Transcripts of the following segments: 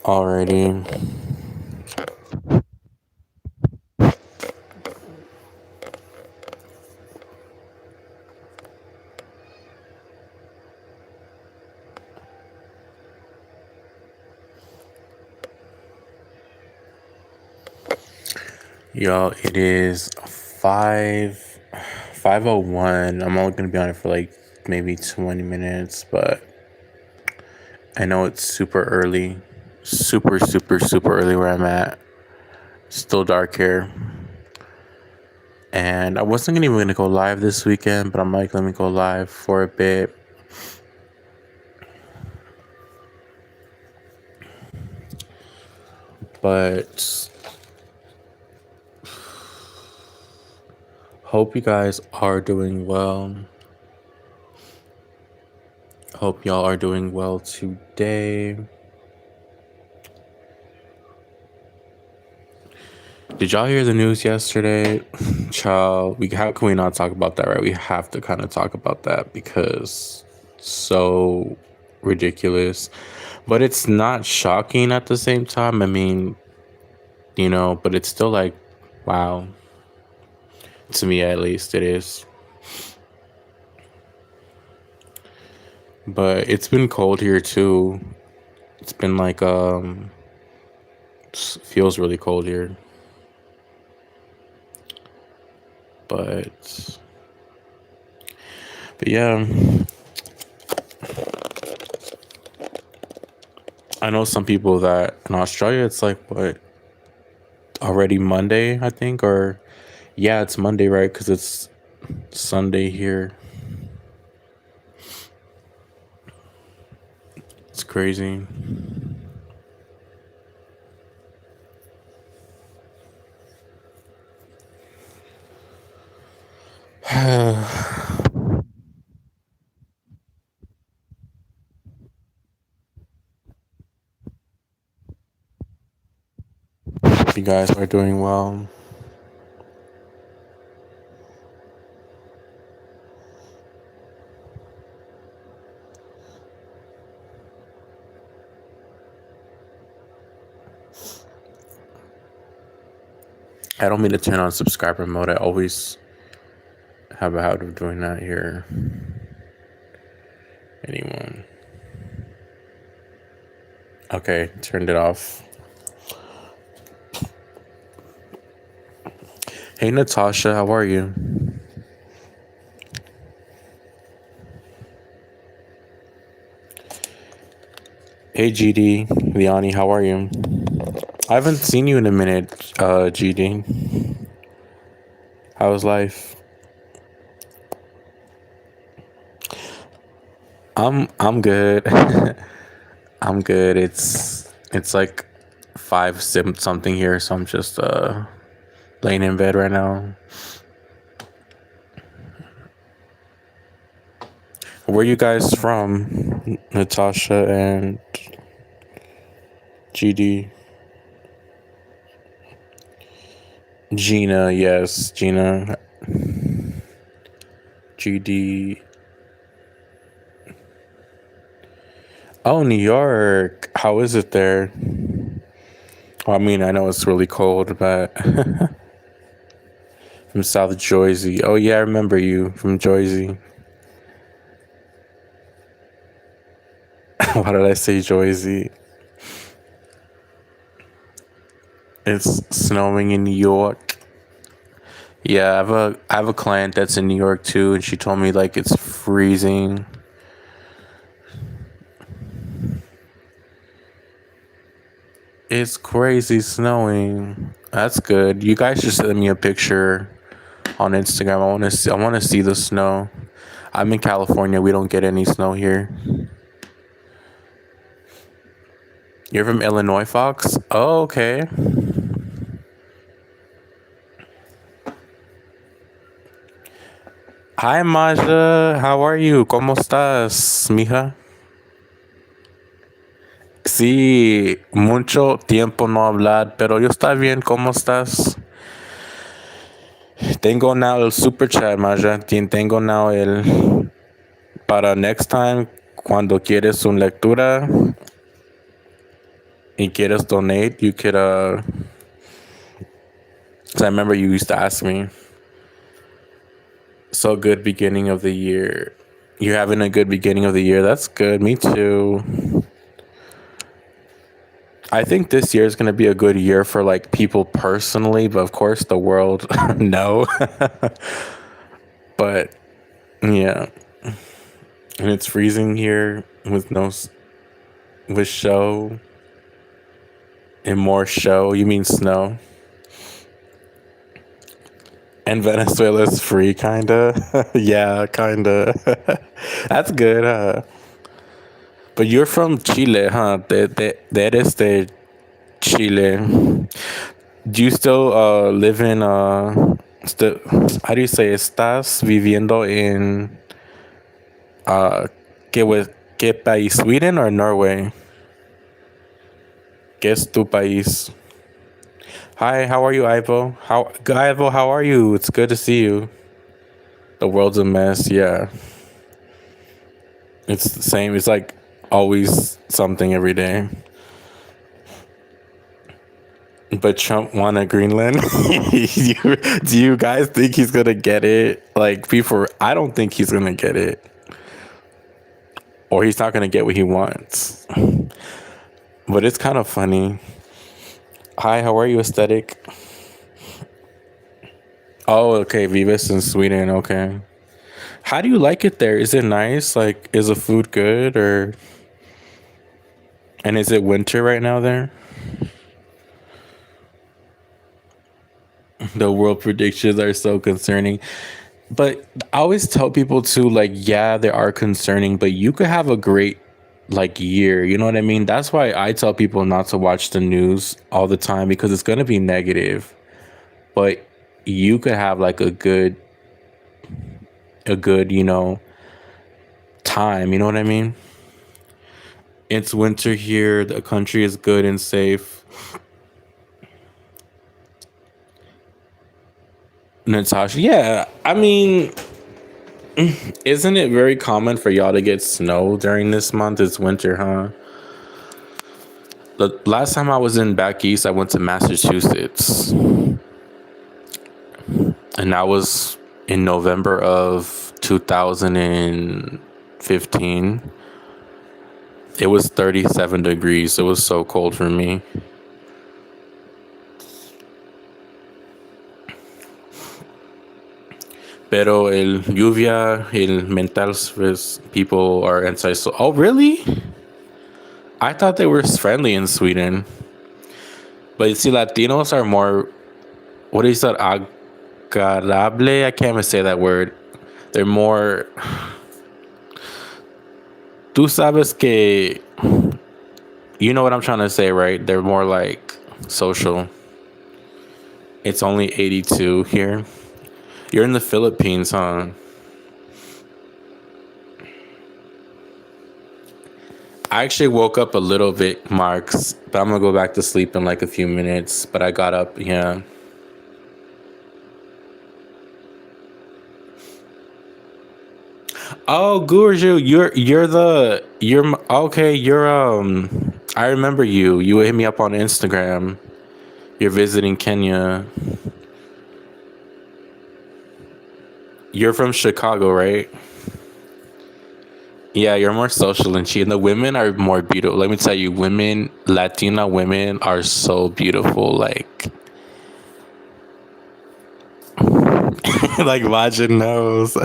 Alrighty. Y'all, it is 5:01. I'm only gonna be on it for like maybe 20 minutes, but I know it's super early. Super, super, super early where I'm at. Still dark here. And I wasn't even gonna go live this weekend, but I'm like, let me go live for a bit. But hope you guys are doing well. Hope y'all are doing well today. Did y'all hear the news yesterday? Child, how can we not talk about that, right? We have to kind of talk about that because it's so ridiculous. But it's not shocking at the same time. I mean, but it's still like, wow. To me, at least, it is. But it's been cold here too. It's been like feels really cold here. But yeah, I know some people that in Australia it's like what, already Monday, I think, or yeah, it's Monday, right? Because it's Sunday here. It's crazy. You guys are doing well. I don't mean to turn on subscriber mode. I always have a habit of doing that here. Anyone? Okay, turned it off. Hey, Natasha, how are you? Hey, GD, Liani, how are you? I haven't seen you in a minute, GD. How's life? I'm good. I'm good. It's like 5 something here, so I'm just laying in bed right now. Where you guys from, Natasha and GD? Gina, yes, Gina. GD. Oh, New York. How is it there? Well, I mean, I know it's really cold, but from South Jersey. Oh yeah, I remember you from Jersey. Why did I say Jersey? It's snowing in New York. Yeah, I have a client that's in New York too, and she told me like it's freezing. It's crazy snowing. That's good. You guys just send me a picture on Instagram. I want to see the snow. I'm in California. We don't get any snow here. You're from Illinois, Fox? Oh, okay. Hi, Maja. How are you? ¿Cómo estás, mija? Sí, mucho tiempo no hablar, pero yo está bien. ¿Cómo estás? Tengo now el super chat, Maja. Tengo now el para next time cuando quieres una lectura. and get us donate, you could 'cause I remember you used to ask me. So good beginning of the year. You're having a good beginning of the year. That's good. Me too. I think this year is going to be a good year for like people personally, but of course the world, no. But yeah, and it's freezing here with with show and more show. You mean snow? And Venezuela's free, kinda. Yeah, kinda. That's good, huh? But you're from Chile, huh? That is the Chile. Do you still live in how do you say estás viviendo en qué país? Sweden or Norway? ¿Qué es tu país? Hi, how are you, Ivo, how are you? It's good to see you. The world's a mess, yeah. It's the same. It's like always something every day. But Trump wanted Greenland. Do you guys think he's gonna get it? Like people, I don't think he's gonna get it, or he's not gonna get what he wants. But it's kind of funny. Hi, how are you, aesthetic? Oh, okay, Vivas in Sweden. Okay, how do you like it there? Is it nice? Like, is the food good, or and is it winter right now there? The world predictions are so concerning. But I always tell people too, like, yeah, they are concerning, but you could have a great like year. You know what I mean? That's why I tell people not to watch the news all the time because it's gonna be negative. But you could have like a good, time. You know what I mean? It's winter here. The country is good and safe. Natasha, yeah. I mean, isn't it very common for y'all to get snow during this month? It's winter, huh? The last time I was in back east, I went to Massachusetts, and that was in November of 2015. It was 37 degrees. It was so cold for me. Pero el lluvia, el mental stress, people are anti. So, oh, really? I thought they were friendly in Sweden. But you see, Latinos are more, what is that? Agradable? I can't even say that word. They're more, tú sabes que, you know what I'm trying to say, right? They're more like social. It's only 82 here. You're in the Philippines, huh? I actually woke up a little bit, Marks, but I'm gonna go back to sleep in like a few minutes. But I got up, yeah. Oh, Gurju, okay. I remember you. You hit me up on Instagram. You're visiting Kenya. You're from Chicago, right? Yeah, you're more social than she. And the women are more beautiful. Let me tell you, Latina women are so beautiful. Like, like Vagin knows.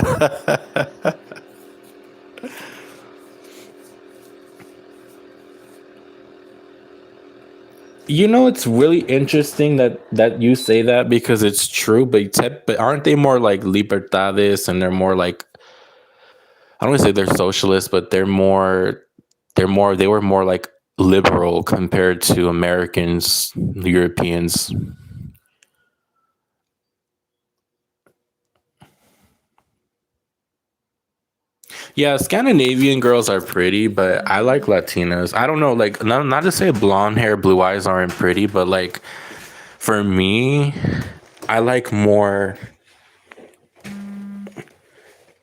It's really interesting that you say that because it's true. But aren't they more like libertades and they're more like I don't want to say they're socialists, but they were more like liberal compared to Americans, Europeans. Yeah, Scandinavian girls are pretty, but I like Latinas. I don't know, like not to say blonde hair, blue eyes aren't pretty, but like for me, I like more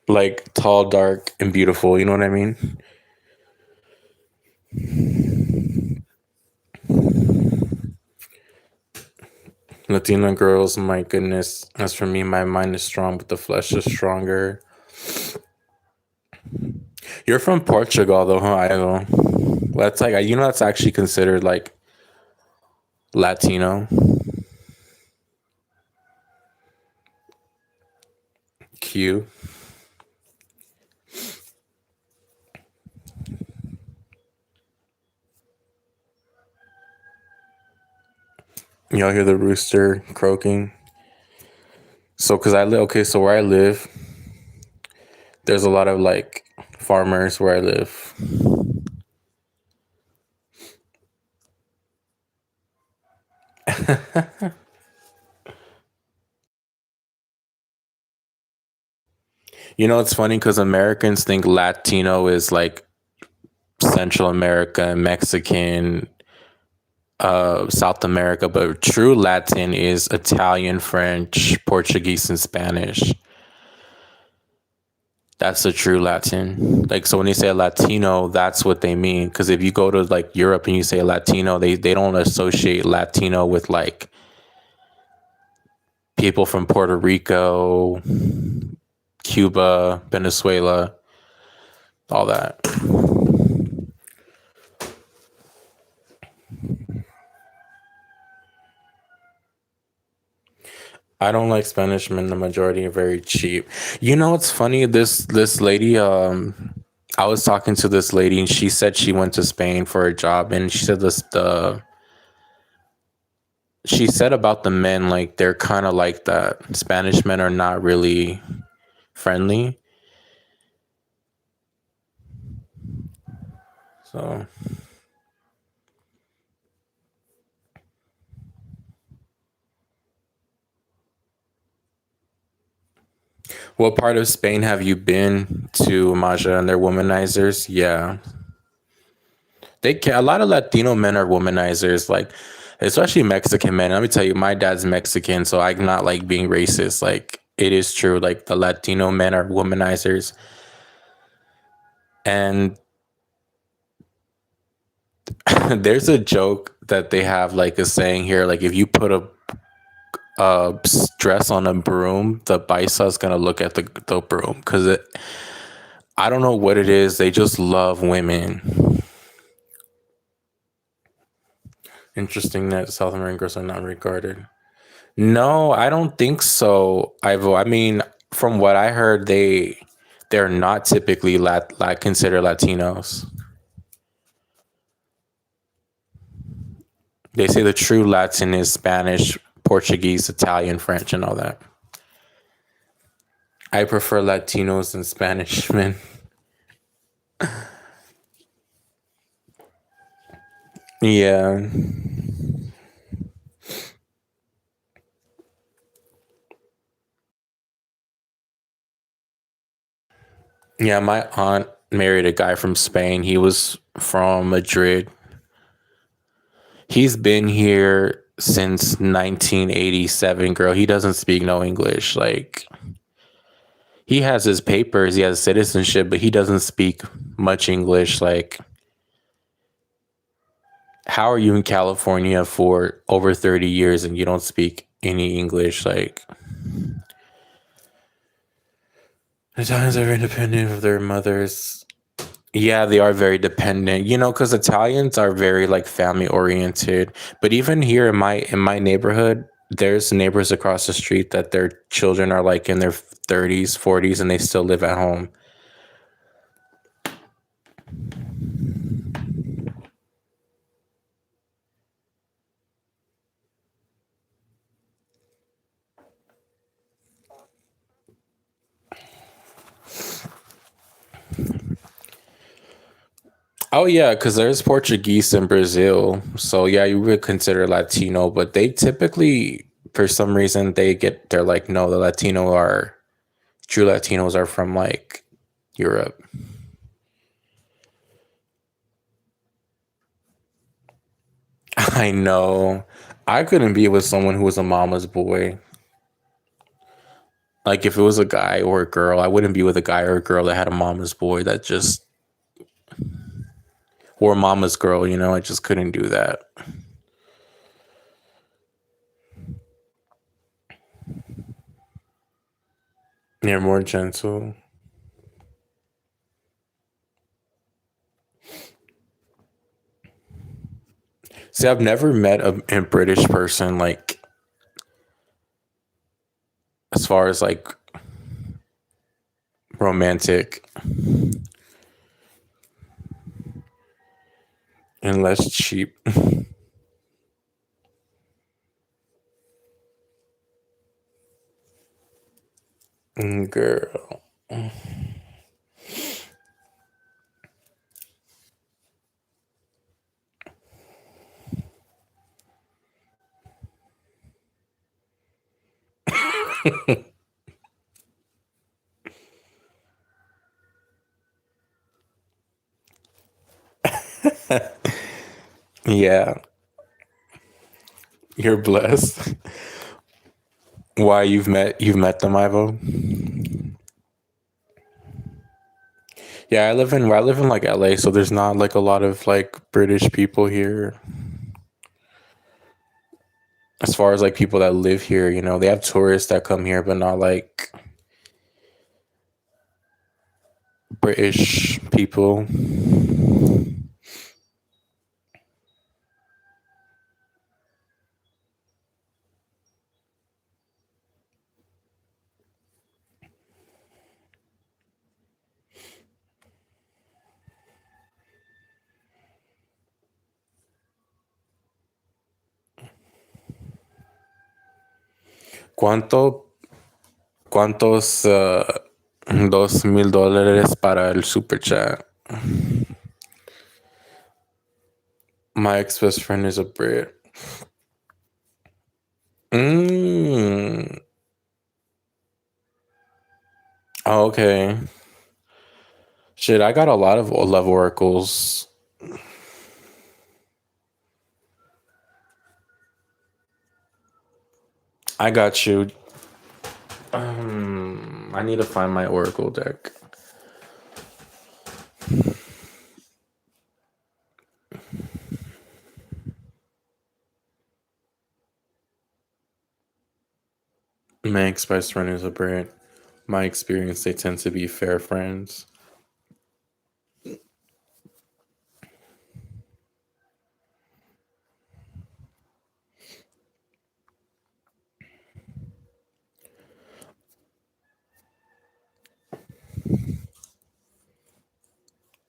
like tall, dark, and beautiful. You know what I mean? Latina girls, my goodness. As for me, my mind is strong, but the flesh is stronger. You're from Portugal, though, huh? I know. That's like, you know, that's actually considered like Latino. Q. Y'all hear the rooster croaking? So, cause I live, okay, so where I live, there's a lot of like farmers where I live. You know, it's funny because Americans think Latino is like Central America, Mexican, South America, but true Latin is Italian, French, Portuguese, and Spanish. That's the true Latin. Like, so when they say Latino, that's what they mean. Because if you go to like Europe and you say Latino, they don't associate Latino with like people from Puerto Rico, Cuba, Venezuela, all that. I don't like Spanish men. The majority are very cheap. You know, it's funny. This lady, I was talking to this lady, and she said she went to Spain for a job, and she said the she said about the men like they're kind of like that. Spanish men are not really friendly. So, what part of Spain have you been to, Maja? And their womanizers? Yeah, they can. A lot of Latino men are womanizers, like especially Mexican men. Let me tell you, my dad's Mexican, so I'm not like being racist. Like it is true. Like the Latino men are womanizers, and there's a joke that they have like a saying here, like if you put a dress on a broom, the Baisa is gonna look at the broom because it. I don't know what it is. They just love women. Interesting that South American girls are not regarded. No, I don't think so. I mean, from what I heard, they're not typically considered Latinos. They say the true Latin is Spanish, Portuguese, Italian, French, and all that. I prefer Latinos and Spanish men. Yeah. Yeah, my aunt married a guy from Spain. He was from Madrid. He's been here since 1987, girl. He doesn't speak no English. Like, he has his papers, he has citizenship, but he doesn't speak much English. Like, how are you in California for over 30 years and you don't speak any English? Like, Italians are independent of their mothers. Yeah, they are very dependent, you know, because Italians are very like family oriented. But even here in my neighborhood, there's neighbors across the street that their children are like in their 30s, 40s, and they still live at home. Oh yeah, because there's Portuguese in Brazil, so yeah, you would consider Latino, but they typically, for some reason, they're like, no, the Latino are true Latinos are from like Europe. I know. I couldn't be with someone who was a mama's boy. Like if it was a guy or a girl, I wouldn't be with a guy or a girl that had a mama's boy that just or a mama's girl, you know, I just couldn't do that. You're more gentle. See, I've never met a British person like as far as like romantic and less cheap. Girl. Yeah, you're blessed. Why you've met them, Ivo? Yeah, I live in like LA, so there's not like a lot of like British people here. As far as like people that live here, they have tourists that come here, but not like British people. ¿Cuánto, cuántos $2,000 para el super chat? My ex best friend is a Brit. Mm. Oh, okay. Shit, I got a lot of love oracles. I got you. I need to find my oracle deck. My ex best friend is a Brit. My experience, they tend to be fair friends.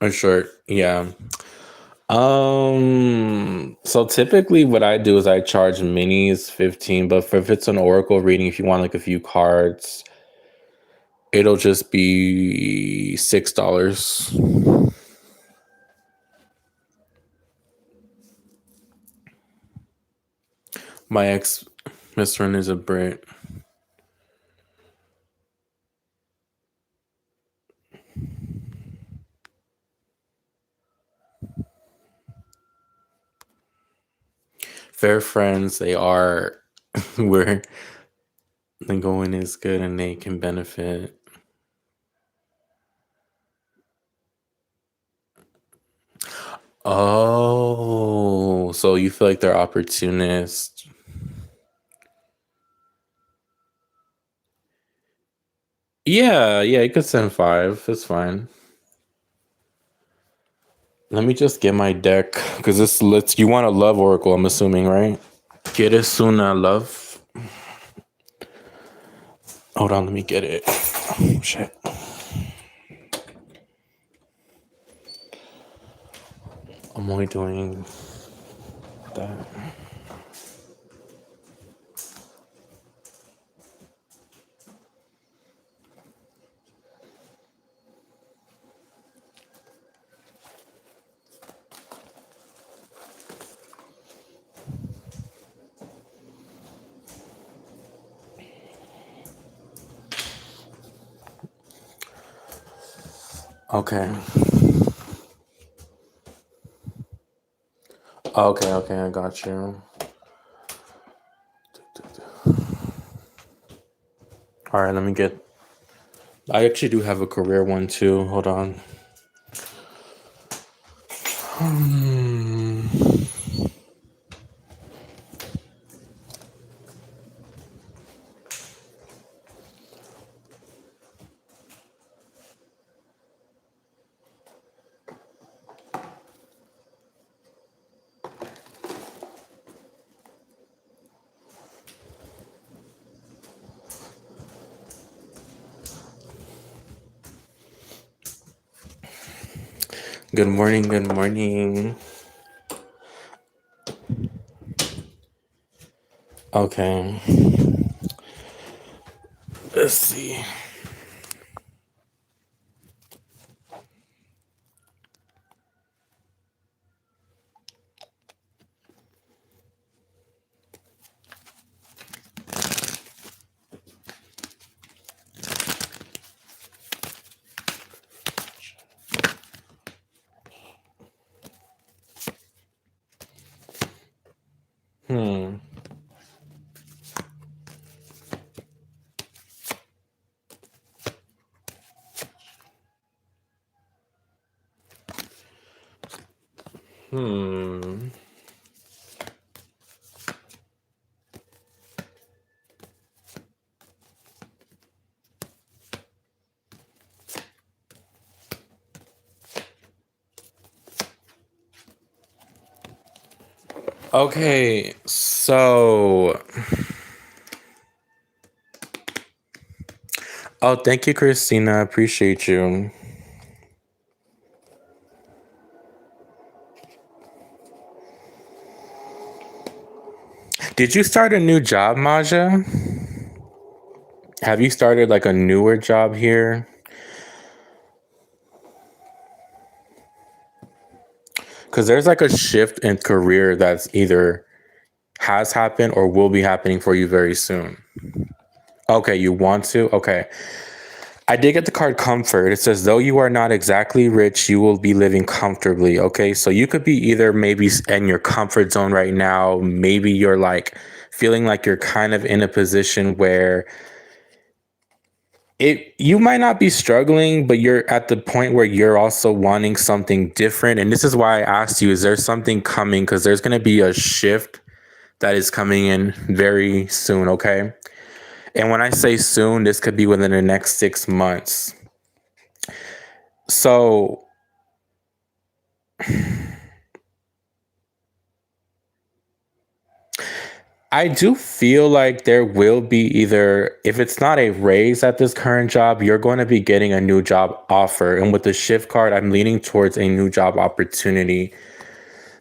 A short, yeah. So typically what I do is I charge minis 15, but if it's an oracle reading, if you want like a few cards, it'll just be $6. My ex best friend is a Brit. Fair friends, they are where the going is good and they can benefit. Oh, so you feel like they're opportunists. Yeah, yeah, you could send five. It's fine. Let me just get my deck because this lets you want a love oracle. I'm assuming, right? ¿Quieres una love? Hold on, let me get it. Oh, shit. I'm only doing that. Okay. Okay, okay, I got you. All right, let me get. I actually do have a career one too. Hold on. Good morning, good morning. Okay, let's see. Hmm. Hmm. Okay, so. Oh, thank you, Christina. Appreciate you. Did you start a new job, Maja? Have you started like a newer job here? Because there's like a shift in career that's either has happened or will be happening for you very soon. Okay, you want to? Okay. I did get the card comfort. It says, though you are not exactly rich, you will be living comfortably. Okay. So you could be either maybe in your comfort zone right now. Maybe you're like feeling like you're kind of in a position where you might not be struggling, but you're at the point where you're also wanting something different. And this is why I asked you, is there something coming? Because there's going to be a shift that is coming in very soon. Okay. And when I say soon, this could be within the next 6 months. So I do feel like there will be either, if it's not a raise at this current job, you're going to be getting a new job offer. And with the shift card, I'm leaning towards a new job opportunity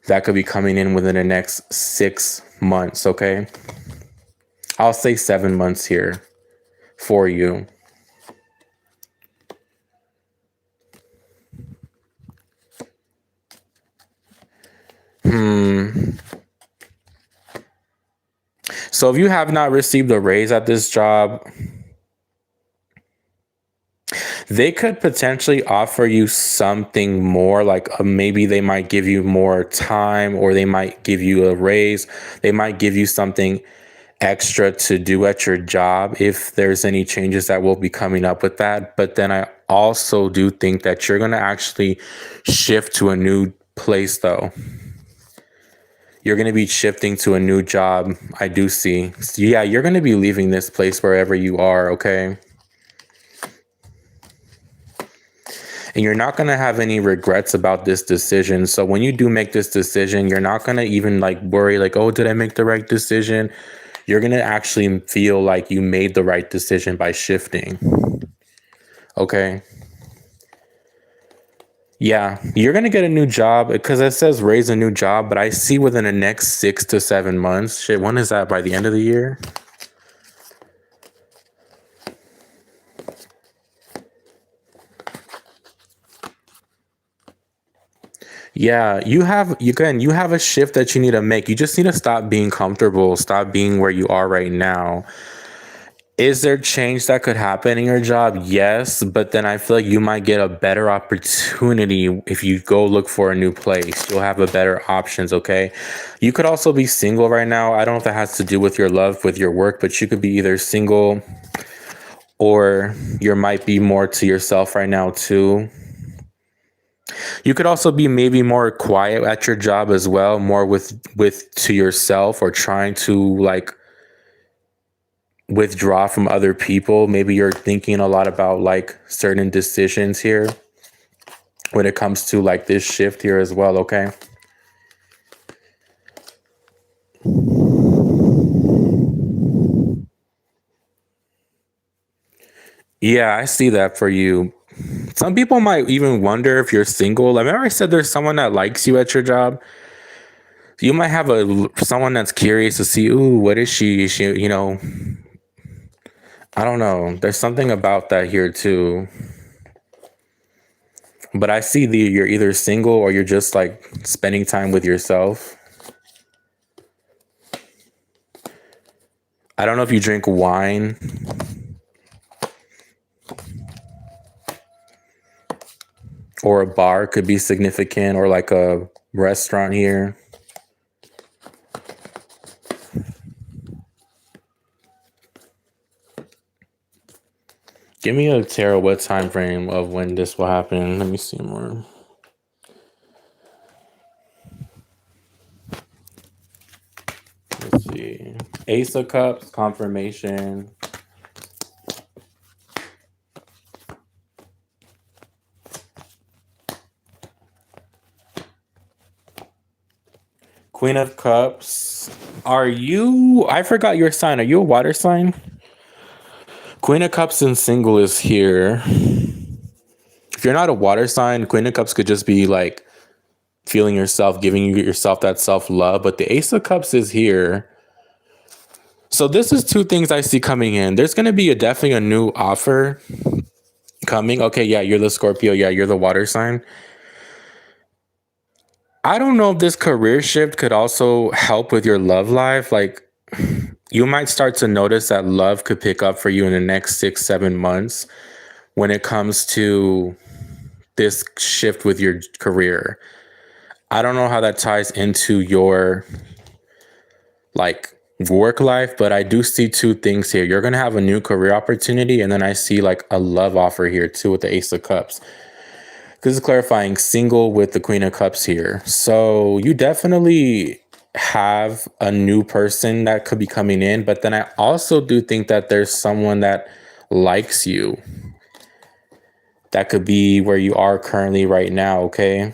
that could be coming in within the next 6 months. Okay. I'll say 7 months here for you. So if you have not received a raise at this job, they could potentially offer you something more, like maybe they might give you more time, or they might give you a raise. They might give you something extra to do at your job if there's any changes that will be coming up with that. But then I also do think that you're going to actually shift to a new place, though. You're going to be shifting to a new job. I do see. So yeah, you're going to be leaving this place wherever you are, okay? And you're not going to have any regrets about this decision. So when you do make this decision, you're not going to even like worry like, oh, did I make the right decision? You're going to actually feel like you made the right decision by shifting. Okay. Yeah, you're going to get a new job because it says raise a new job, but I see within the next 6 to 7 months. Shit, when is that? By the end of the year? Yeah, you have a shift that you need to make. You just need to stop being comfortable, stop being where you are right now. Is there change that could happen in your job? Yes, but then I feel like you might get a better opportunity if you go look for a new place. You'll have a better options, okay? You could also be single right now. I don't know if that has to do with your love with your work, but you could be either single or you might be more to yourself right now too. You could also be maybe more quiet at your job as well, more with to yourself, or trying to like withdraw from other people. Maybe you're thinking a lot about like certain decisions here when it comes to like this shift here as well, okay? Yeah, I see that for you. Some people might even wonder if you're single. Like, remember I said there's someone that likes you at your job. You might have a someone that's curious to see, ooh, what is she? Is she, I don't know. There's something about that here too. But I see you're either single or you're just like spending time with yourself. I don't know if you drink wine or a bar could be significant, or like a restaurant here. Give me a tarot what time frame of when this will happen. Let me see more. Let's see. Ace of Cups, confirmation. Queen of Cups. Are you, I forgot your sign. Are you a water sign? Queen of Cups in single is here. If you're not a water sign, Queen of Cups could just be like feeling yourself, giving yourself that self-love. But the Ace of Cups is here. So this is two things I see coming in. There's going to be definitely a new offer coming. Okay, yeah, you're the Scorpio. Yeah, you're the water sign. I don't know if this career shift could also help with your love life. Like, you might start to notice that love could pick up for you in the next 6-7 months when it comes to this shift with your career. I don't know how that ties into your like work life, but I do see two things here. You're going to have a new career opportunity, and then I see like a love offer here too with the Ace of Cups. This is clarifying single with the Queen of Cups here. So you definitely have a new person that could be coming in, but then I also do think that there's someone that likes you. That could be where you are currently right now, okay?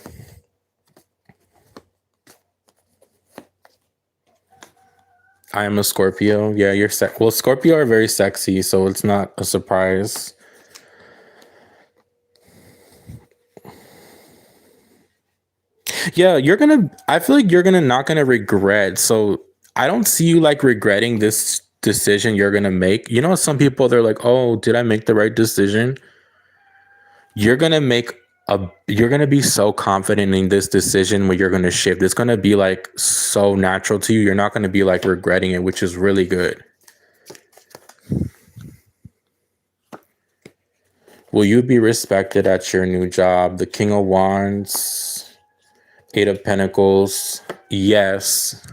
I am a Scorpio. Yeah, you're well, Scorpio are very sexy, so it's not a surprise. Yeah, I feel like you're gonna not gonna regret. So I don't see you like regretting this decision you're gonna make. You know, some people they're like, oh, did I make the right decision? You're gonna you're gonna be so confident in this decision when you're gonna shift. It's gonna be like so natural to you. You're not gonna be like regretting it, which is really good. Will you be respected at your new job? The King of Wands, Eight of Pentacles. Yes.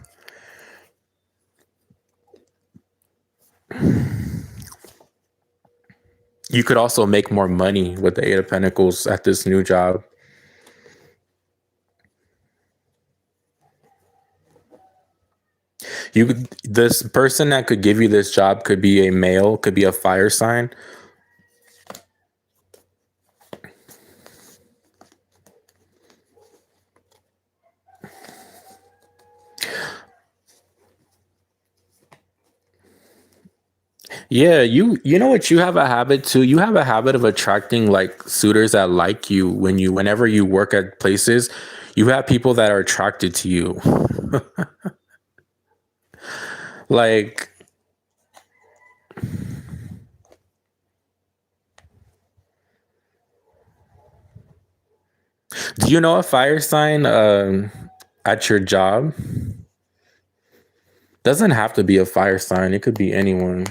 You could also make more money with the Eight of Pentacles at this new job. This person that could give you this job could be a male, could be a fire sign. Yeah, you know what, you have a habit too. You have a habit of attracting like suitors that like you whenever you work at places, you have people that are attracted to you. Like, do you know a fire sign at your job? Doesn't have to be a fire sign. It could be anyone.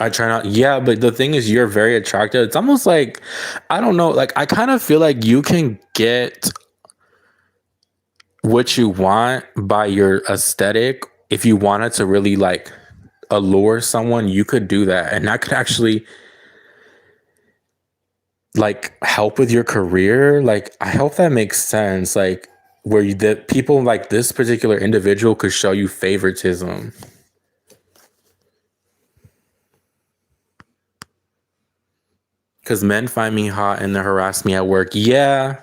I try not. Yeah, but the thing is, you're very attractive. It's almost like, I don't know. Like, I kind of feel like you can get what you want by your aesthetic. If you wanted to really like allure someone, you could do that, and that could actually like help with your career. Like, I hope that makes sense. Like, where that people like this particular individual could show you favoritism. Because men find me hot and they harass me at work. Yeah,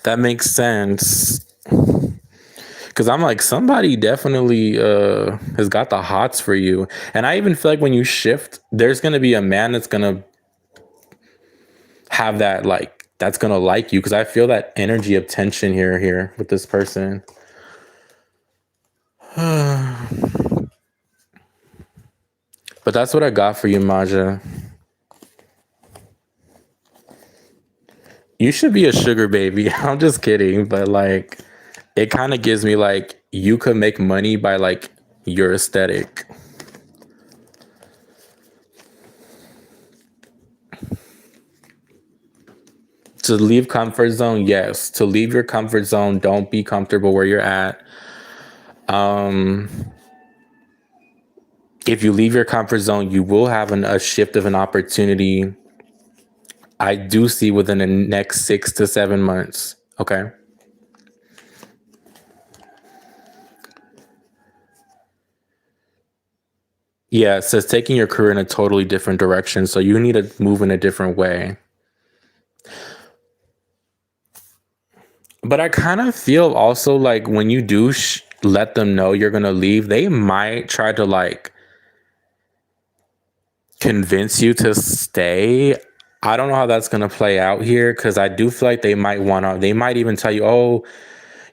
that makes sense. Cause I'm like, somebody definitely has got the hots for you. And I even feel like when you shift, there's gonna be a man that's gonna have that like that's gonna like you. Cause I feel that energy of tension here with this person. But that's what I got for you, Maja. You should be a sugar baby. I'm just kidding, but like it kind of gives me like you could make money by like your aesthetic. To leave comfort zone, yes. To leave your comfort zone, don't be comfortable where you're at. If you leave your comfort zone, you will have a shift of an opportunity. I do see within the next 6 to 7 months. Okay. Yeah, it says taking your career in a totally different direction. So you need to move in a different way. But I kind of feel also like when you do let them know you're going to leave, they might try to like convince you to stay. I don't know how that's going to play out here because I do feel like they might even tell you, oh,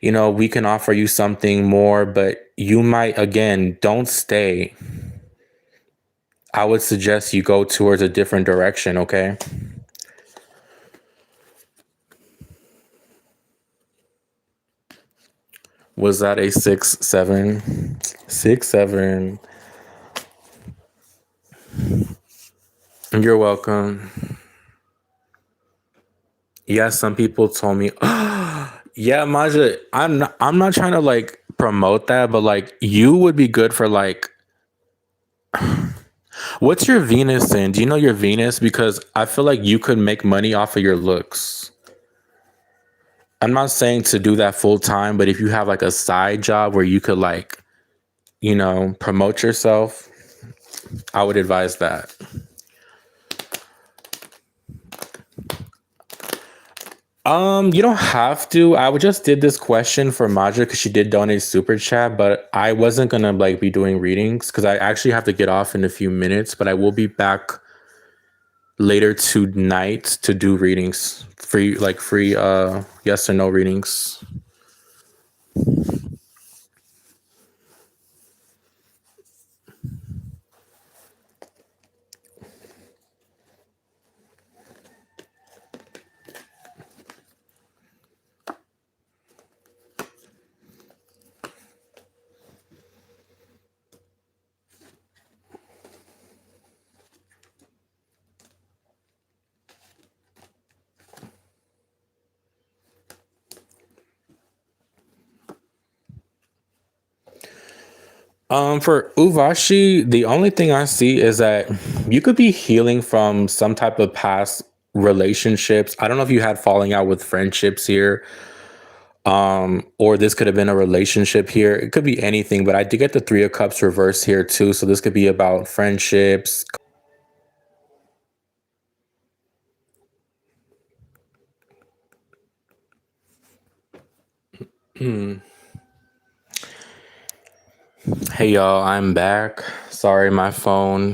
we can offer you something more, but you might, again, don't stay. I would suggest you go towards a different direction, okay? Was that a 6, 7? 6, 7. You're welcome. Yeah, some people told me, yeah, Maja, I'm not trying to like promote that, but like you would be good for like what's your Venus in? Do you know your Venus? Because I feel like you could make money off of your looks. I'm not saying to do that full time, but if you have like a side job where you could like, promote yourself, I would advise that. You don't have to. I would just did this question for Maja because she did donate super chat, but I wasn't gonna like be doing readings because I actually have to get off in a few minutes, but I will be back later tonight to do readings. Free yes or no readings. For Uvashi, the only thing I see is that you could be healing from some type of past relationships. I don't know if you had falling out with friendships here, or this could have been a relationship here. It could be anything, but I did get the Three of Cups reverse here too. So this could be about friendships. Hey y'all, I'm back. Sorry, my phone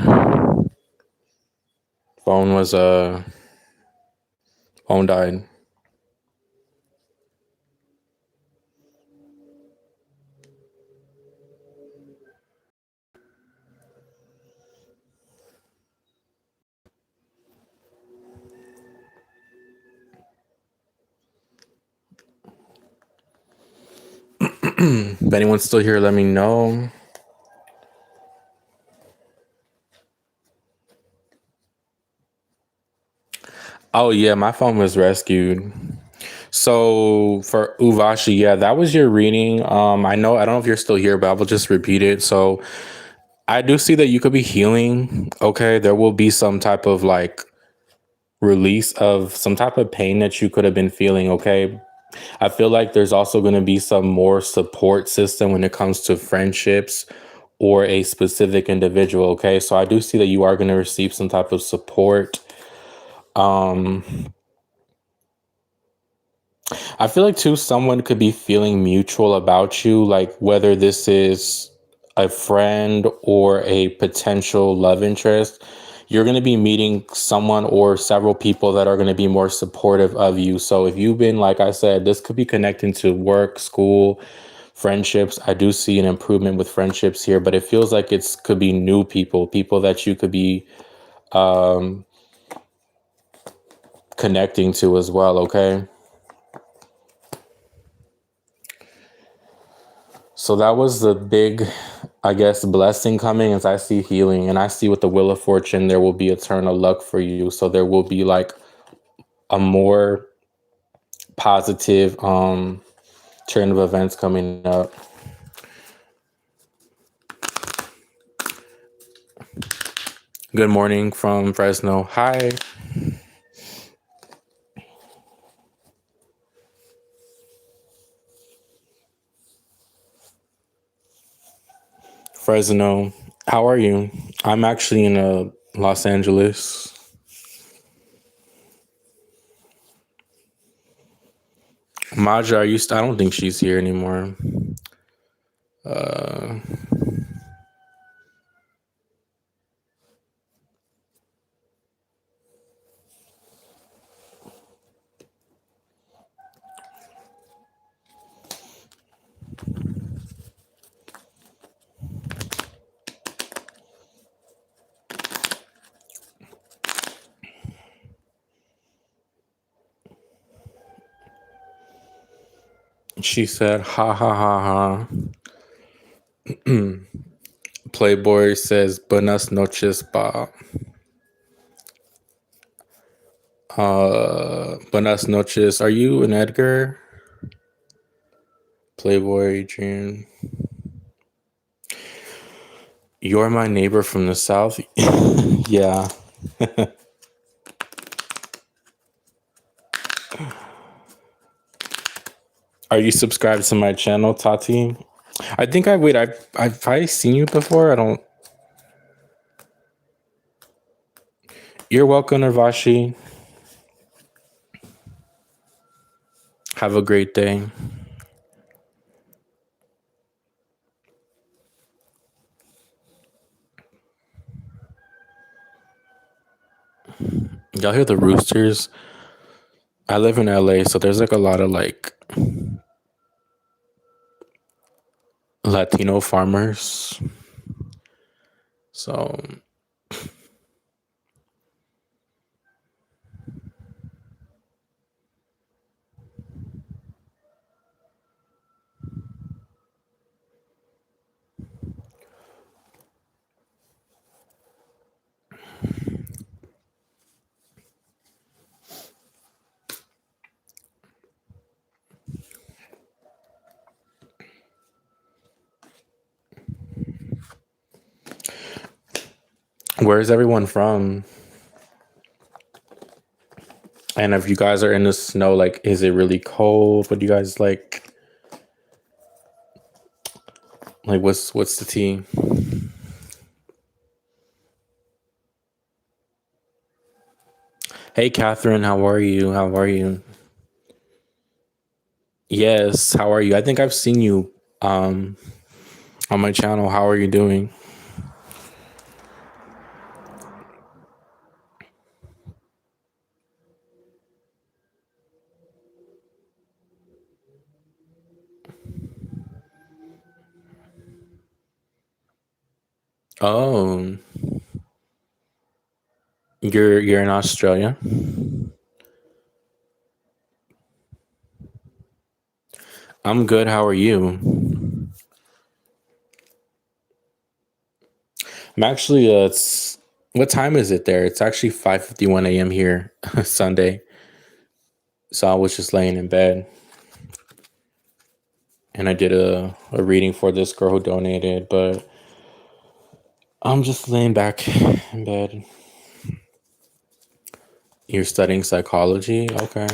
was phone died. If anyone's still here, let me know. Oh yeah, my phone was rescued. So for Uvashi, yeah, that was your reading. I don't know if you're still here, but I will just repeat it. So I do see that you could be healing. Okay, there will be some type of like release of some type of pain that you could have been feeling. Okay, I feel like there's also going to be some more support system when it comes to friendships or a specific individual. Okay, so I do see that you are going to receive some type of support. Um, I feel like too, someone could be feeling mutual about you, like whether this is a friend or a potential love interest. You're going to be meeting someone or several people that are going to be more supportive of you. So if you've been, like I said, this could be connecting to work, school, friendships. I do see an improvement with friendships here, but it feels like it's could be new people, people that you could be connecting to as well. Okay. So that was the big, I guess, blessing coming as I see healing and I see with the Wheel of Fortune, there will be a turn of luck for you. So there will be like a more positive turn of events coming up. Good morning from Fresno. Hi, Fresno. How are you? I'm actually in Los Angeles. Maja, are you? I don't think she's here anymore. She said, "Ha ha ha ha." Playboy says, "Buenas noches, pa." Buenas noches. Are you an Edgar? Playboy Adrian. You're my neighbor from the south. Yeah. Are you subscribed to my channel, Tati? I think I wait. I've probably seen you before. I don't. You're welcome, Nirvashi. Have a great day. Y'all hear the roosters? I live in LA, so there's like a lot of like Latino farmers. So where's everyone from? And if you guys are in the snow, like, is it really cold? What do you guys like? Like, what's the tea? Hey, Catherine, how are you? How are you? Yes, how are you? I think I've seen you on my channel. How are you doing? Oh, you're in Australia. I'm good. How are you? I'm actually it's what time is it there? It's actually 5:51 a.m. here, Sunday. So I was just laying in bed and I did a reading for this girl who donated, but I'm just laying back in bed. You're studying psychology? Okay.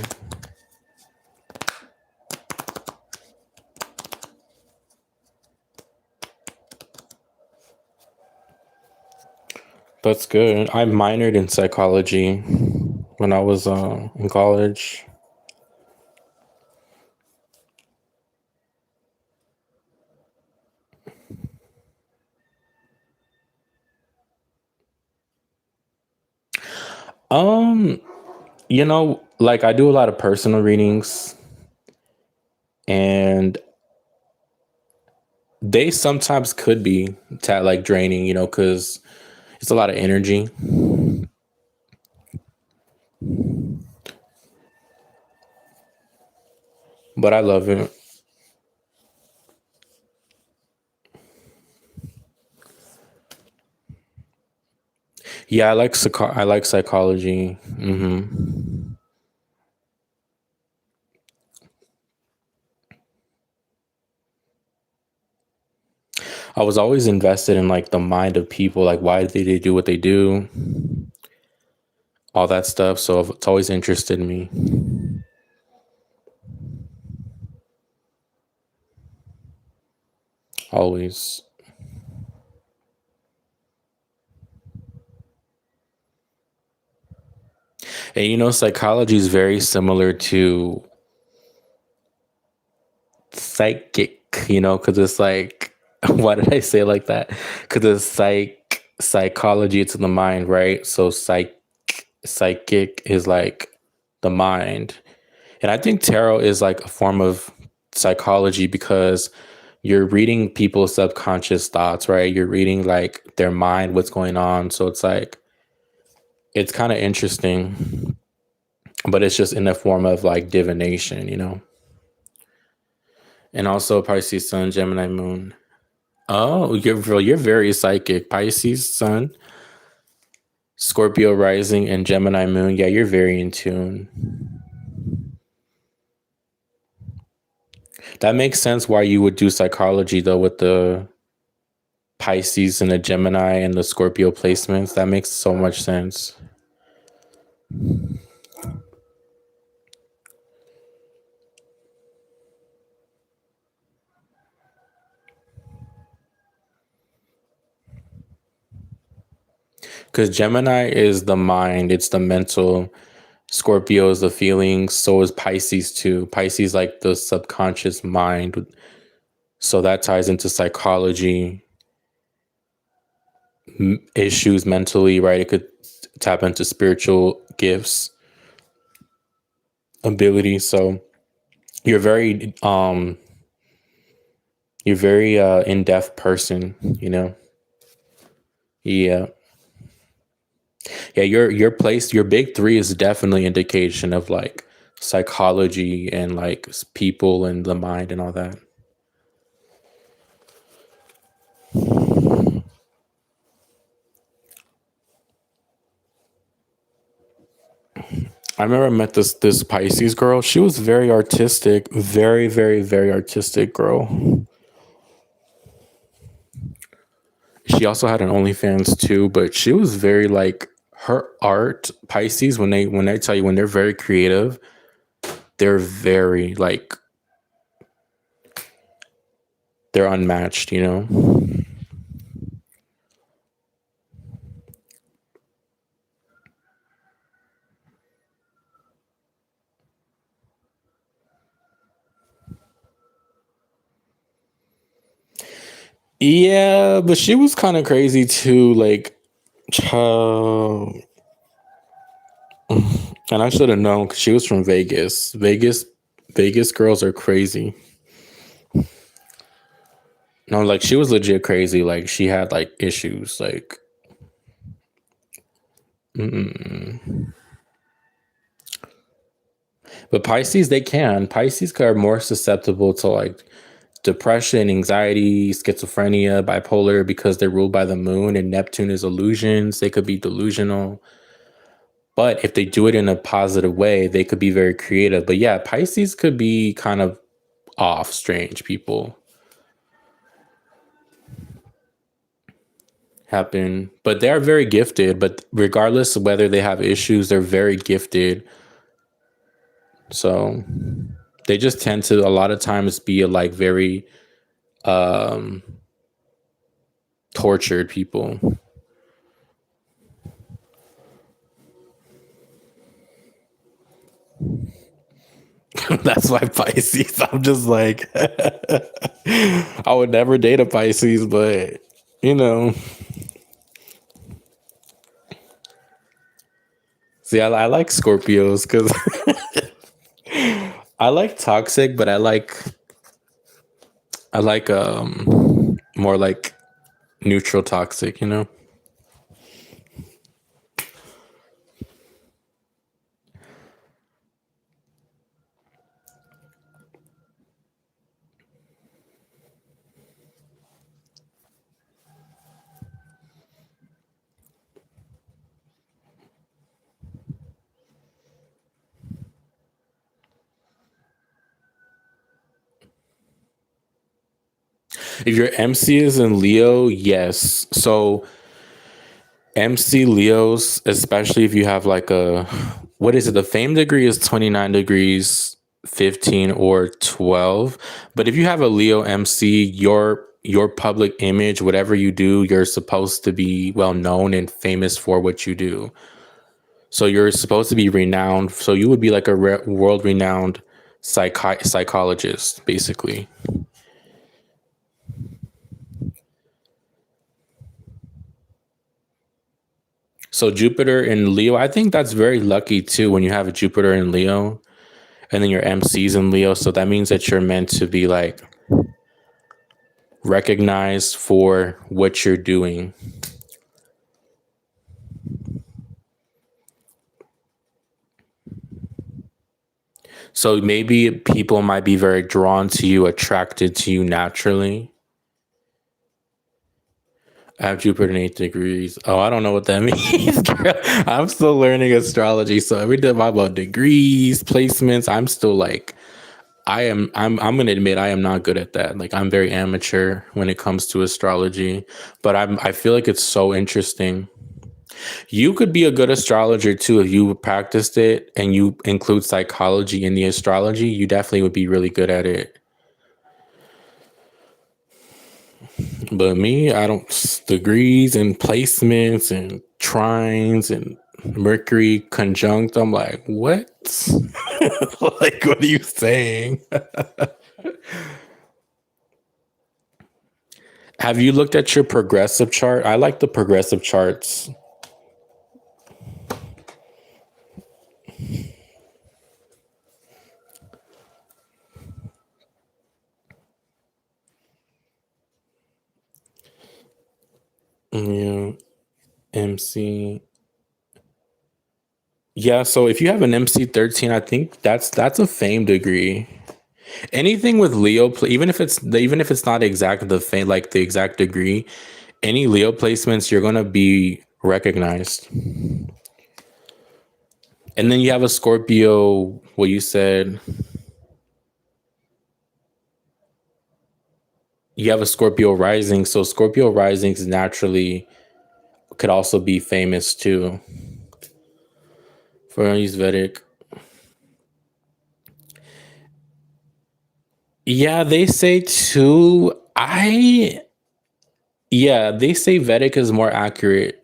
That's good. I minored in psychology when I was in college. Um, like I do a lot of personal readings, and they sometimes could be like draining, because it's a lot of energy, but I love it. Yeah, I like psychology. I was always invested in like the mind of people, like why do they do what they do, all that stuff. So it's always interested me, always. And psychology is very similar to psychic, because it's like, why did I say it like that? Because it's psychology, it's in the mind, right? So psychic is like the mind. And I think tarot is like a form of psychology because you're reading people's subconscious thoughts, right? You're reading like their mind, what's going on. So it's like, it's kind of interesting, but it's just in the form of like divination. And also Pisces Sun, Gemini Moon. Oh, you're very psychic. Pisces Sun, Scorpio Rising, and Gemini Moon. Yeah, you're very in tune. That makes sense why you would do psychology though with the Pisces and the Gemini and the Scorpio placements. That makes so much sense. Because Gemini is the mind, it's the mental. Scorpio is the feelings. So is Pisces too. Pisces like the subconscious mind. So that ties into psychology issues mentally, right? It could tap into spiritual gifts, abilities. So you're very in-depth person. Yeah. Yeah, your big three is definitely indication of like psychology and like people and the mind and all that. I remember I met this Pisces girl. She was very artistic, very, very, very artistic girl. She also had an OnlyFans too, but she was very like her art. Pisces, when they tell you when they're very creative, they're very like they're unmatched. Yeah, but she was kind of crazy too. Like, child. And I should have known because she was from Vegas. Vegas girls are crazy. No, like she was legit crazy. Like she had like issues. Like, but Pisces, they can. Pisces are more susceptible to like depression, anxiety, schizophrenia, bipolar because they're ruled by the moon and Neptune is illusions. They could be delusional. But if they do it in a positive way, they could be very creative. But yeah, Pisces could be kind of off, strange people happen. But they're very gifted. But regardless of whether they have issues, they're very gifted. So they just tend to a lot of times be like very um tortured people. That's why Pisces. I'm just like I would never date a Pisces, but you know, See, I like Scorpios because I like toxic, but I like more like neutral toxic, you know? If your MC is in Leo, yes. So MC Leos, especially if you have like a, what is it? The fame degree is 29 degrees, 15 or 12. But if you have a Leo MC, your public image, whatever you do, you're supposed to be well known and famous for what you do. So you're supposed to be renowned. So you would be like a world renowned psychologist, basically. So Jupiter in Leo, I think that's very lucky too when you have a Jupiter in Leo and then your MC's in Leo. So that means that you're meant to be like recognized for what you're doing. So maybe people might be very drawn to you, attracted to you naturally. I have Jupiter in 8 degrees. Oh, I don't know what that means, girl. I'm still learning astrology. So every time about degrees, placements, I'm still like, I'm gonna admit I am not good at that. Like I'm very amateur when it comes to astrology, but I feel like it's so interesting. You could be a good astrologer too if you practiced it and you include psychology in the astrology. You definitely would be really good at it. But me, I don't degrees and placements and trines and Mercury conjunct. I'm like, what? Like, what are you saying? Have you looked at your progressive chart? I like the progressive charts. Yeah, MC. Yeah, so if you have an MC 13, I think that's a fame degree. Anything with Leo, even if it's not exact the fame like the exact degree, any Leo placements you're gonna be recognized. And then you have a Scorpio. What you said, you have a Scorpio rising, so Scorpio risings naturally could also be famous too for these Vedic. Yeah, they say too. Yeah, they say Vedic is more accurate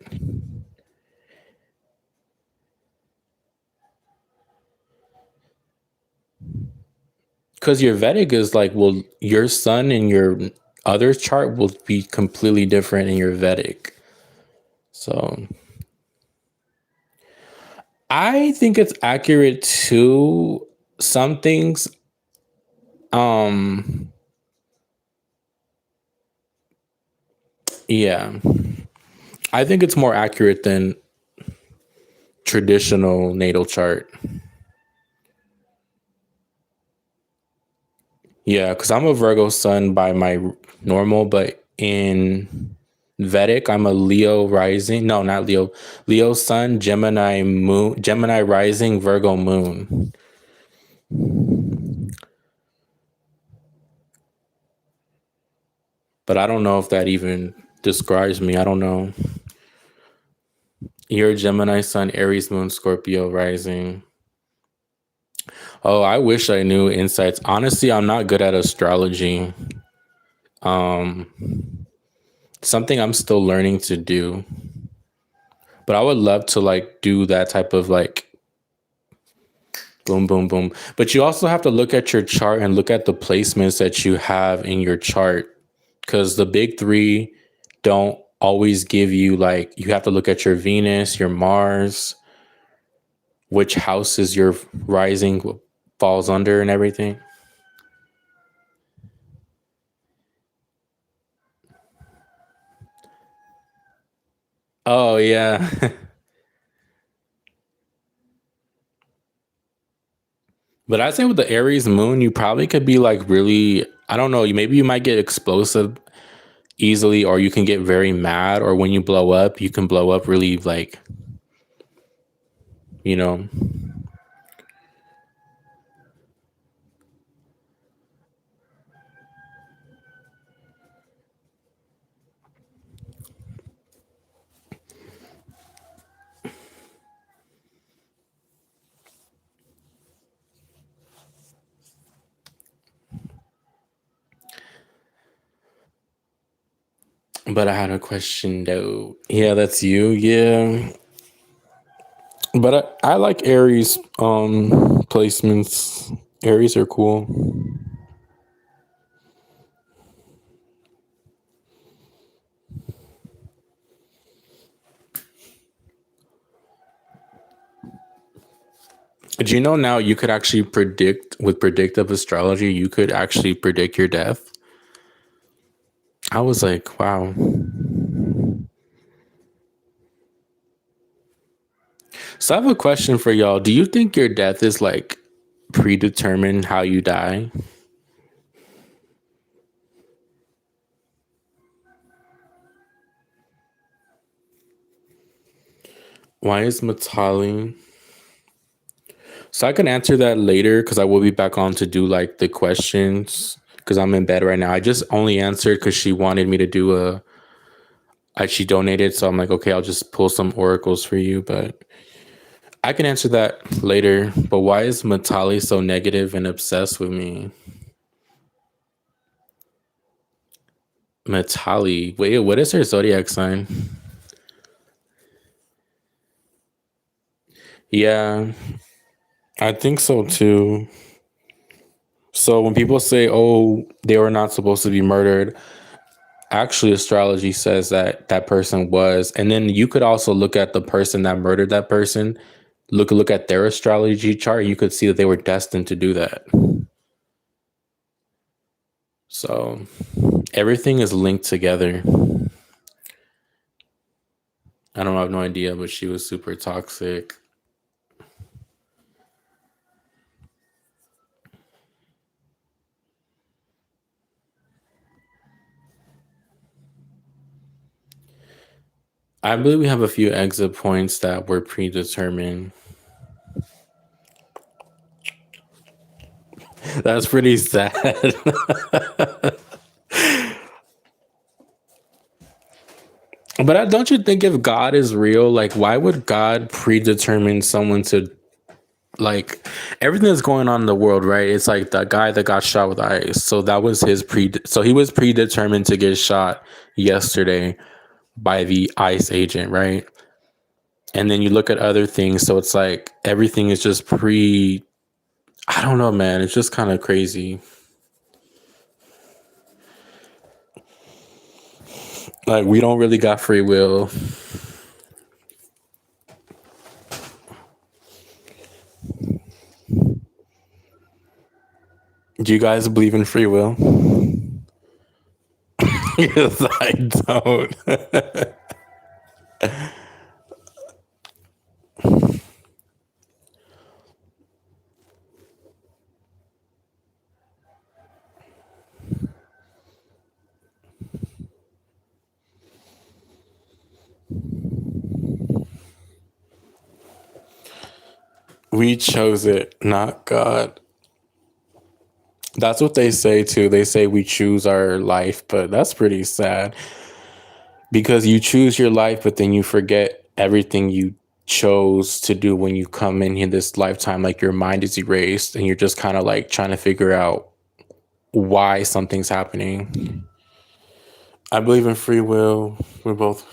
because your Vedic is like, well, your sun and your other chart will be completely different in your Vedic. So I think it's accurate too. Some things, um, yeah, I think it's more accurate than traditional natal chart. Yeah, because I'm a Virgo sun by my normal, but in Vedic, I'm a Leo rising. No, not Leo. Leo sun, Gemini moon, Gemini rising, Virgo moon. But I don't know if that even describes me. I don't know. You're Gemini sun, Aries moon, Scorpio rising. Oh, I wish I knew insights. Honestly, I'm not good at astrology. Um, Something I'm still learning to do. But I would love to like do that type of like boom, boom, boom. But you also have to look at your chart and look at the placements that you have in your chart because the big three don't always give you like, you have to look at your Venus, your Mars, which houses your rising falls under and everything. Oh yeah. But I say with the Aries moon, you probably could be like really, I don't know, maybe you might get explosive easily, or you can get very mad, or when you blow up, you can blow up really like, you know. But I had a question though. Yeah, that's you. Yeah. But I like Aries placements. Aries are cool. Do you know now you could actually predict with predictive astrology, you could actually predict your death? I was like, wow. So I have a question for y'all. Do you think your death is like predetermined how you die? Why is Matali? So I can answer that later because I will be back on to do like the questions because I'm in bed right now. I just only answered because she wanted me to do she donated. So I'm like, okay, I'll just pull some oracles for you. But I can answer that later. But why is Matali so negative and obsessed with me? Matali. Wait, what is her zodiac sign? Yeah, I think so too. So when people say, oh, they were not supposed to be murdered, actually astrology says that that person was. And then you could also look at the person that murdered that person, look at their astrology chart, you could see that they were destined to do that. So everything is linked together. I don't have no idea, but she was super toxic. I believe we have a few exit points that were predetermined. That's pretty sad. But don't you think if God is real, like why would God predetermine someone to like everything that's going on in the world, right? It's like the guy that got shot with ice. So that was his so he was predetermined to get shot yesterday by the ICE agent, right? And then you look at other things, so it's like everything is just I don't know, man. It's just kind of crazy. Like we don't really got free will. Do you guys believe in free will? Yes, I don't. We chose it, not God. That's what they say too. They say we choose our life, but that's pretty sad because you choose your life, but then you forget everything you chose to do when you come in this lifetime. Like your mind is erased and you're just kind of like trying to figure out why something's happening. I believe in free will. We're both.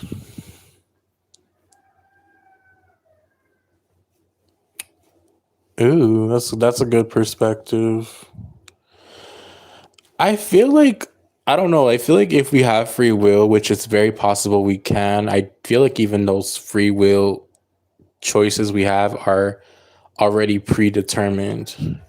Ooh, that's a good perspective. I feel like I don't know. I feel like if we have free will, which it's very possible we can, I feel like even those free will choices we have are already predetermined.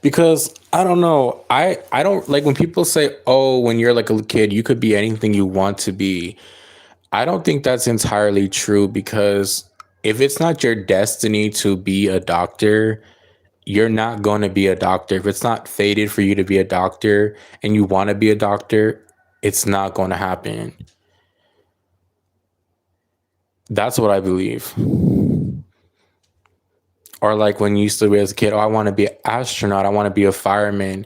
Because I don't know, I don't like when people say, "Oh, when you're like a kid, you could be anything you want to be." I don't think that's entirely true because if it's not your destiny to be a doctor, you're not going to be a doctor. If it's not fated for you to be a doctor and you want to be a doctor, it's not going to happen. That's what I believe. Or like when you used to be as a kid, oh, I want to be an astronaut, I want to be a fireman.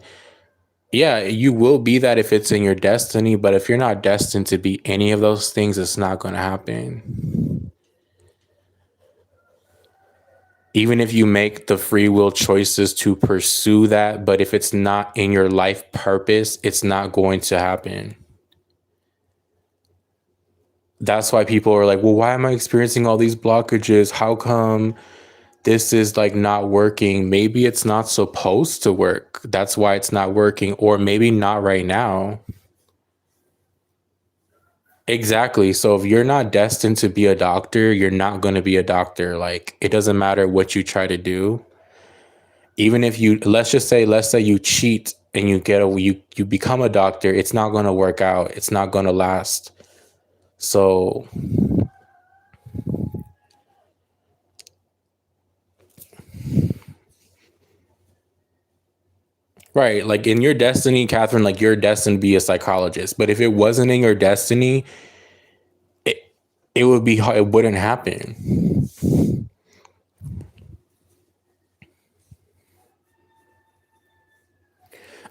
Yeah, you will be that if it's in your destiny, but if you're not destined to be any of those things, it's not going to happen. Even if you make the free will choices to pursue that, but if it's not in your life purpose, it's not going to happen. That's why people are like, well, why am I experiencing all these blockages? How come this is like not working? Maybe it's not supposed to work. That's why it's not working, or maybe not right now. Exactly. So if you're not destined to be a doctor, you're not going to be a doctor. Like it doesn't matter what you try to do. Even if you let's say you cheat and you become a doctor, it's not going to work out. It's not going to last. So, right, like in your destiny, Catherine, like you're destined to be a psychologist. But if it wasn't in your destiny, it it wouldn't happen.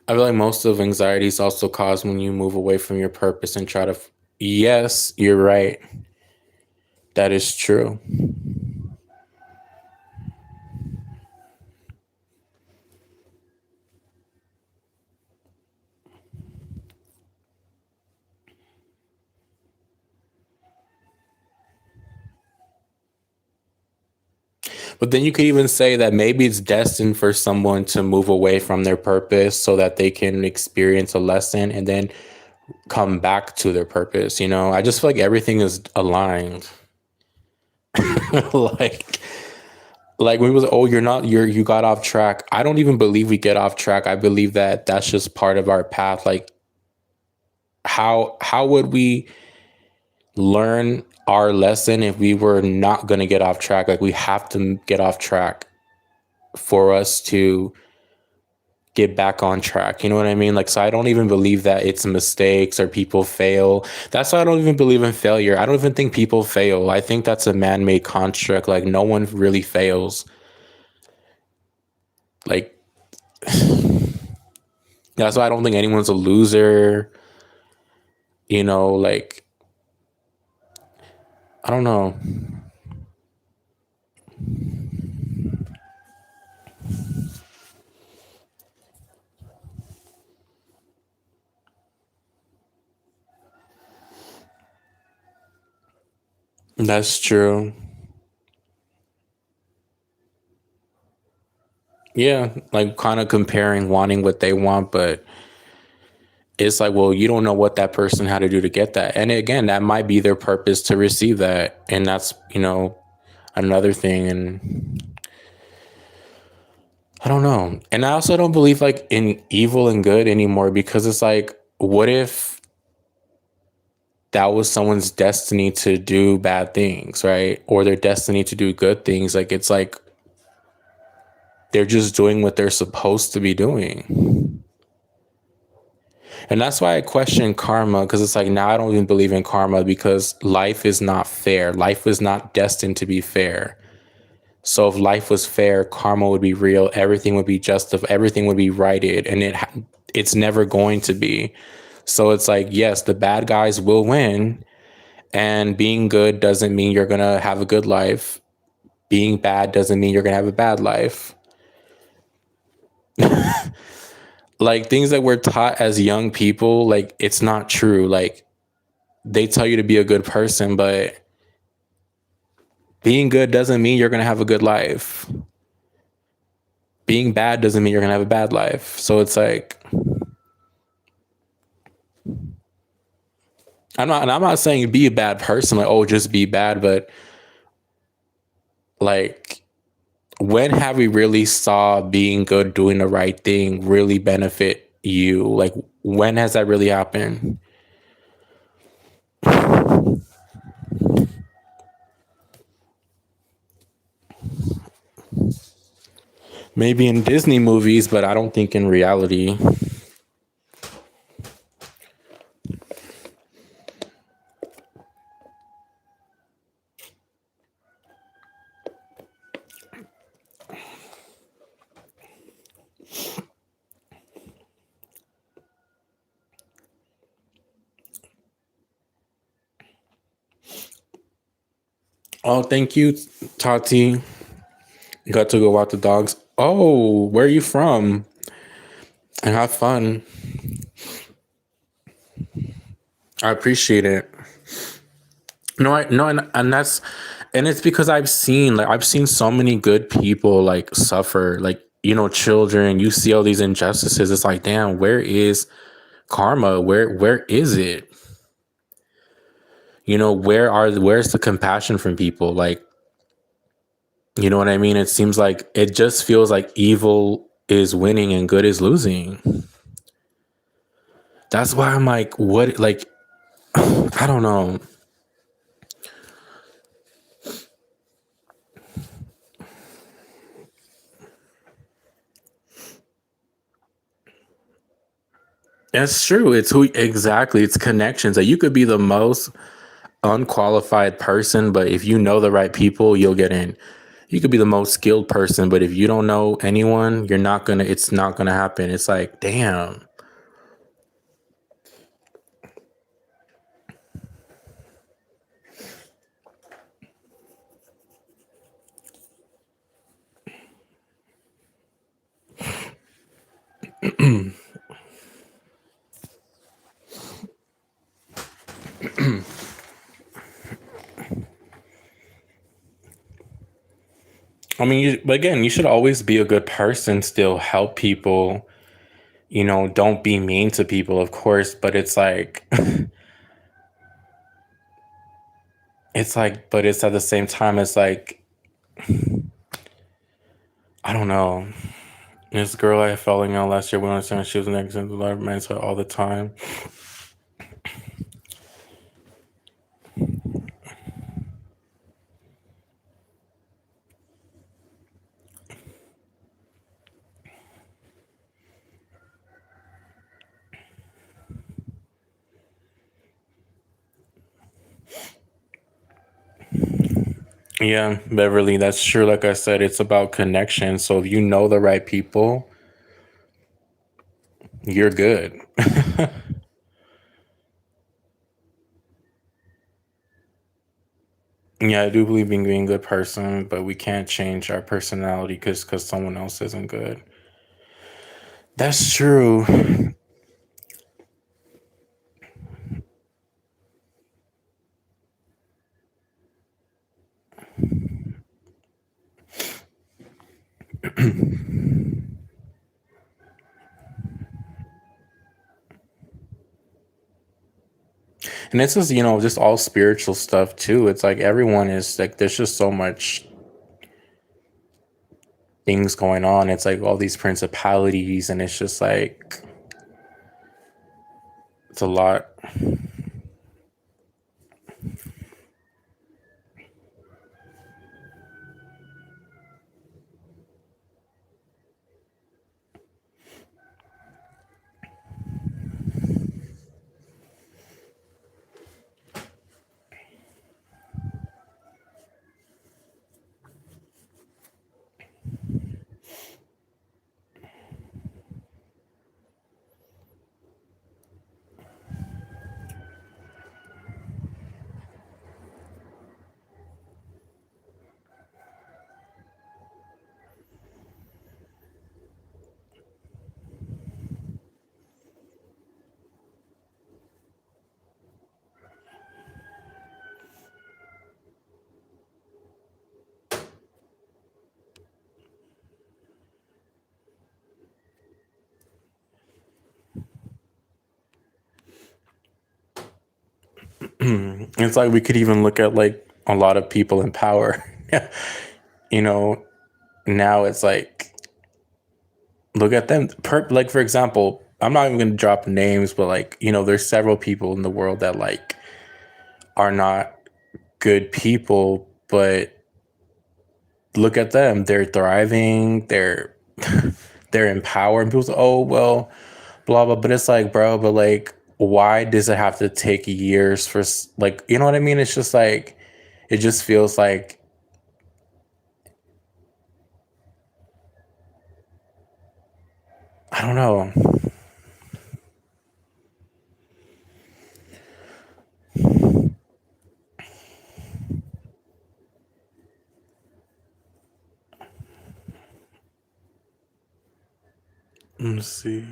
I feel like most of anxiety is also caused when you move away from your purpose and try to. Yes, you're right. That is true. But then you could even say that maybe it's destined for someone to move away from their purpose so that they can experience a lesson and then come back to their purpose. I just feel like everything is aligned. like like when it was, oh, you got off track. I don't even believe we get off track. I believe that that's just part of our path. Like how would we learn our lesson if we were not going to get off track? Like we have to get off track for us to get back on track. You know what I mean? Like, so I don't even believe that it's mistakes or people fail. That's why I don't even believe in failure. I don't even think people fail. I think that's a man-made construct. Like no one really fails. Like that's why I don't think anyone's a loser. Like I don't know. That's true. Yeah, like kind of comparing wanting what they want, but it's like, well, you don't know what that person had to do to get that. And again, that might be their purpose to receive that. And that's, another thing. And I don't know. And I also don't believe like in evil and good anymore because it's like, what if that was someone's destiny to do bad things, right? Or their destiny to do good things? Like, it's like they're just doing what they're supposed to be doing. And that's why I question karma because it's like now I don't even believe in karma because life is not fair. Life is not destined to be fair. So if life was fair, karma would be real. Everything would be justified. Everything would be righted, and it's never going to be. So it's like, yes, the bad guys will win, and being good doesn't mean you're gonna have a good life. Being bad doesn't mean you're gonna have a bad life. Like things that we're taught as young people, like it's not true. Like they tell you to be a good person, but being good doesn't mean you're gonna have a good life. Being bad doesn't mean you're gonna have a bad life. So it's like I'm not saying be a bad person, like, oh, just be bad, but like, when have we really saw being good, doing the right thing really benefit you? Like, when has that really happened? Maybe in Disney movies, but I don't think in reality. Oh, thank you, Tati. You got to go walk the dogs. Oh, where are you from? And have fun. I appreciate it. No, I no, and that's and it's because I've seen so many good people like suffer, like, children. You see all these injustices. It's like, damn, where is karma? Where is it? Where's the compassion from people? Like, you know what I mean? It seems like it just feels like evil is winning and good is losing. That's why I'm like, what? Like, I don't know. That's true. It's who exactly. It's connections. That you could be the most unqualified person, but if you know the right people, you'll get in. You could be the most skilled person, but if you don't know anyone, it's not gonna happen. It's like, damn. I mean, but again, you should always be a good person, still help people, don't be mean to people, of course, but it's like, but it's at the same time, it's like, I don't know. This girl I fell in love last year, when I was she was next to the love mindset all the time. Yeah, Beverly, that's true. Like I said, it's about connection. So if you know the right people, you're good. Yeah, I do believe in being a good person, but we can't change our personality because someone else isn't good. That's true. And this is, just all spiritual stuff too. It's like everyone is like, there's just so much things going on. It's like all these principalities, and it's just like, it's a lot. It's like we could even look at like a lot of people in power. you know, now it's like look at them. Like for example, I'm not even going to drop names, but like there's several people in the world that like are not good people, but look at them. They're thriving. They're in power, and people say, "Oh well, blah blah." But it's like, bro, but like, why does it have to take years for like, you know what I mean? It's just like, it just feels like I don't know. Let's see.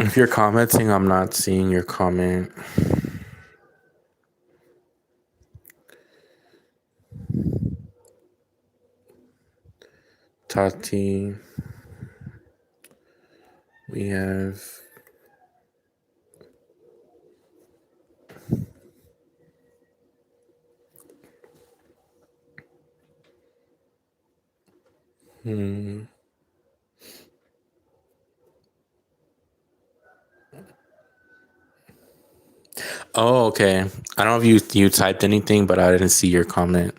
If you're commenting, I'm not seeing your comment. Tati, we have. Hmm. Oh, okay. I don't know if you typed anything, but I didn't see your comment.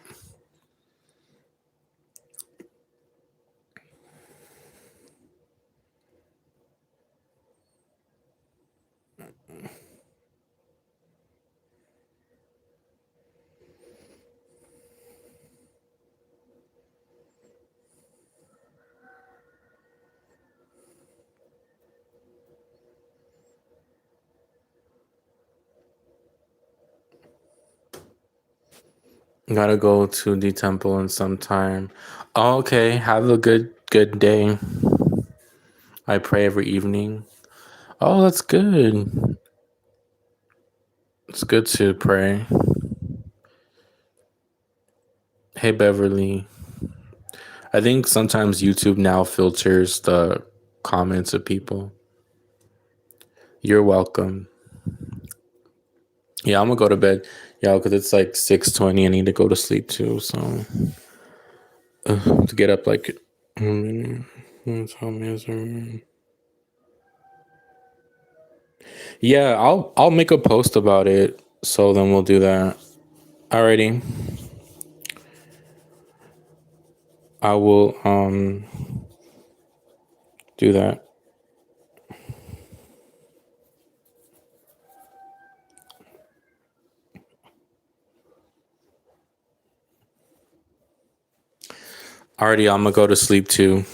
Gotta go to the temple in some time. Oh, okay. Have a good day. I pray every evening. Oh, that's good. It's good to pray. Hey, Beverly. I think sometimes YouTube now filters the comments of people. You're welcome. Yeah, I'm gonna go to bed. Yeah, because it's like 6:20. I need to go to sleep too. So to get up like. Yeah, I'll make a post about it. So then we'll do that. Alrighty. I will do that. Alrighty, I'm gonna go to sleep too.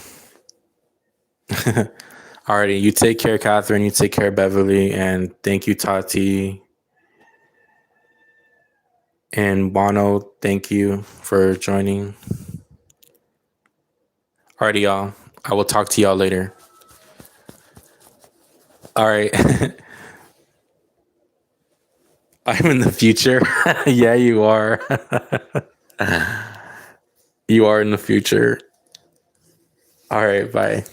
Alrighty, you take care, Catherine. You take care, Beverly, and thank you, Tati and Bono. Thank you for joining. Alrighty, y'all. I will talk to y'all later. All right. I'm in the future. Yeah, you are. You are in the future. All right, bye.